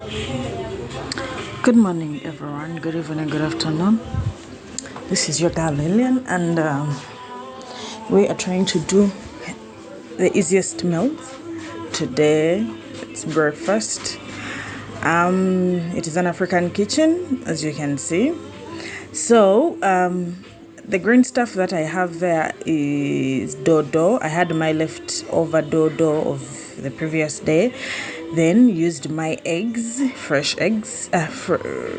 Good morning, everyone. Good evening, good afternoon. This is your girl Lillian, and we are trying to do the easiest meal today. It's breakfast. It is an African kitchen, as you can see. So, the green stuff that I have there is dodo. I had my leftover dodo of the previous day. Then used my eggs, fresh eggs,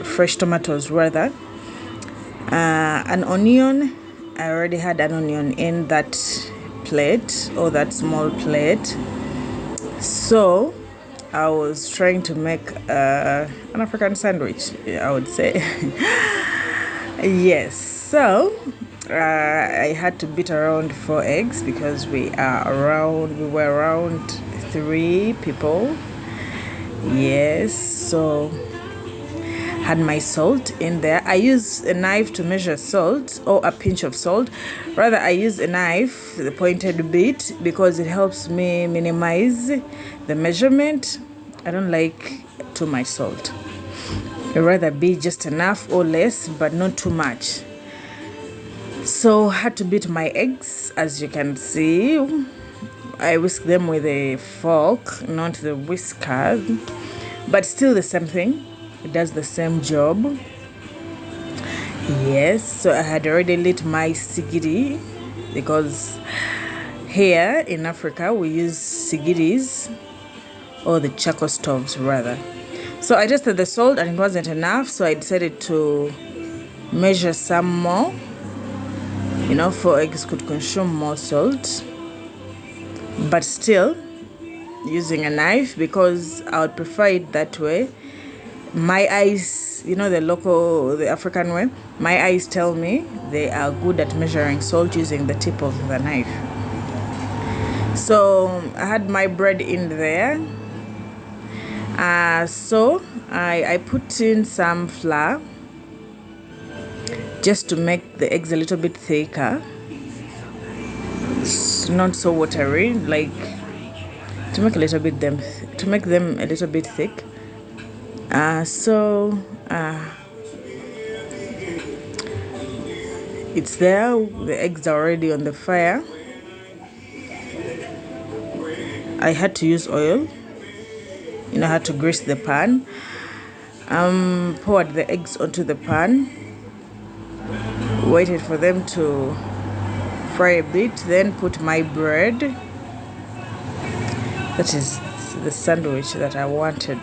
fresh tomatoes rather. An onion. I already had an onion in that plate or that small plate. So I was trying to make an African sandwich, I would say. Yes, so I had to beat around 4 eggs because we were around 3 people. Yes, so had my salt in there. I use a knife to measure salt, or a pinch of salt. Rather, I use a knife, the pointed bit, because it helps me minimize the measurement. I don't like too much salt. I'd rather be just enough or less, but not too much. So had to beat my eggs, as you can see. I whisk them with a fork, not the whisker, but still the same thing. It does the same job. Yes, so I had already lit my sigiri because here in Africa we use sigiris, or the charcoal stoves rather. So I tested the salt and it wasn't enough, so I decided to measure some more. 4 eggs could consume more salt, but still using a knife because I would prefer it that way. My eyes, the African way, my eyes tell me they are good at measuring salt using the tip of the knife. So I had my bread in there. So I put in some flour just to make the eggs a little bit thicker. It's not so watery, like to make them a little bit thick. It's there. The eggs are already on the fire. I had to use oil. I had to grease the pan. Poured the eggs onto the pan. Waited for them to fry a bit. Then put my bread. That is the sandwich that I wanted.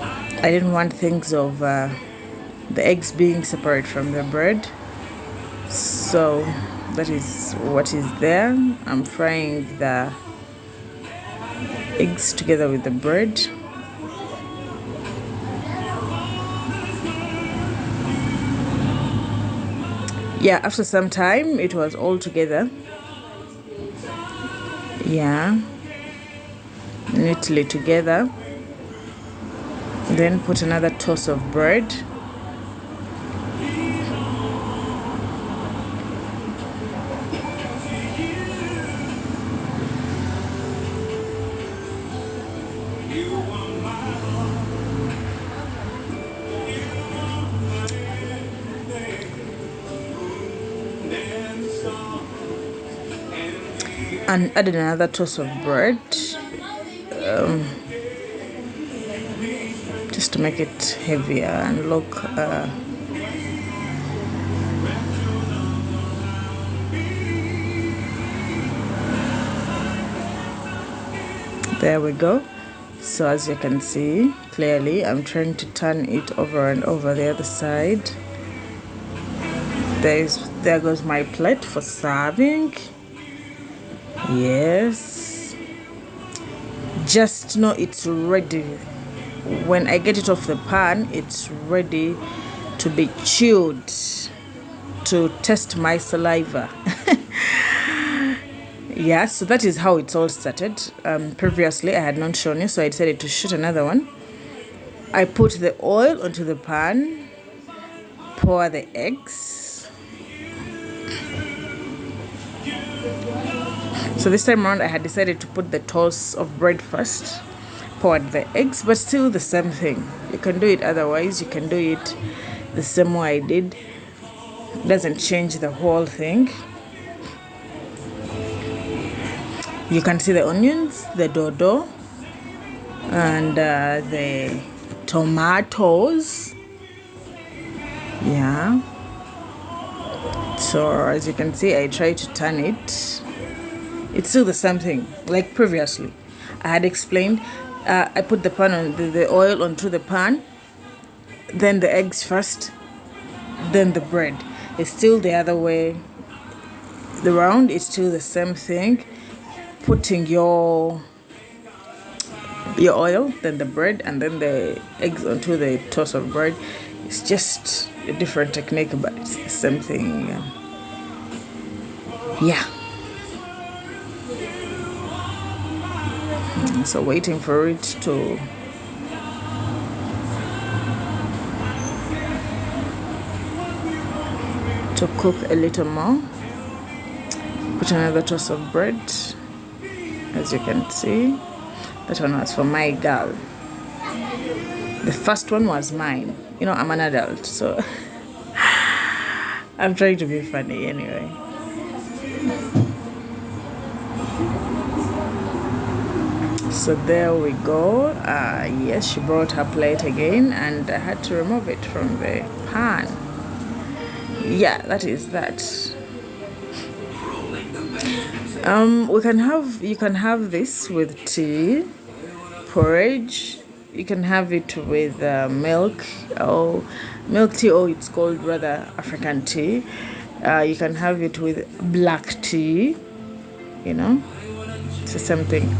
I didn't want things of the eggs being separate from the bread. So that is what is there. I'm frying the eggs together with the bread. Yeah, after some time it was all together. Yeah, neatly together. Then put another toss of bread. And added another toss of bread, just to make it heavier and look there we go. So as you can see clearly, I'm trying to turn it over and over the other side. There goes my plate for serving. Yes, just know it's ready. When I get it off the pan, it's ready to be chewed, to test my saliva. Yeah, so that is how it's all started. Previously I had not shown you, so I decided to shoot another one. I put the oil onto the pan, pour the eggs. So this time around I had decided to put the toss of bread first, poured the eggs, but still the same thing. You can do it otherwise. You can do it the same way I did. Doesn't change the whole thing. You can see the onions, the dodo, and the tomatoes. Yeah. So as you can see, I try to turn it. It's still the same thing like previously. I had explained. I put the pan on the oil onto the pan, then the eggs first, then the bread. It's still the other way. The round is still the same thing. Putting your oil, then the bread, and then the eggs onto the toss of bread. It's just a different technique, but it's the same thing. Yeah. So waiting for it to cook a little more. Put another toss of bread. As you can see, that one was for my girl. The first one was mine. You know, I'm an adult, so I'm trying to be funny anyway. So there we go. Yes, she brought her plate again, and I had to remove it from the pan. Yeah, that is that. You can have this with tea, porridge. You can have it with milk or milk tea, or it's called rather African tea. You can have it with black tea. You know, it's the same thing.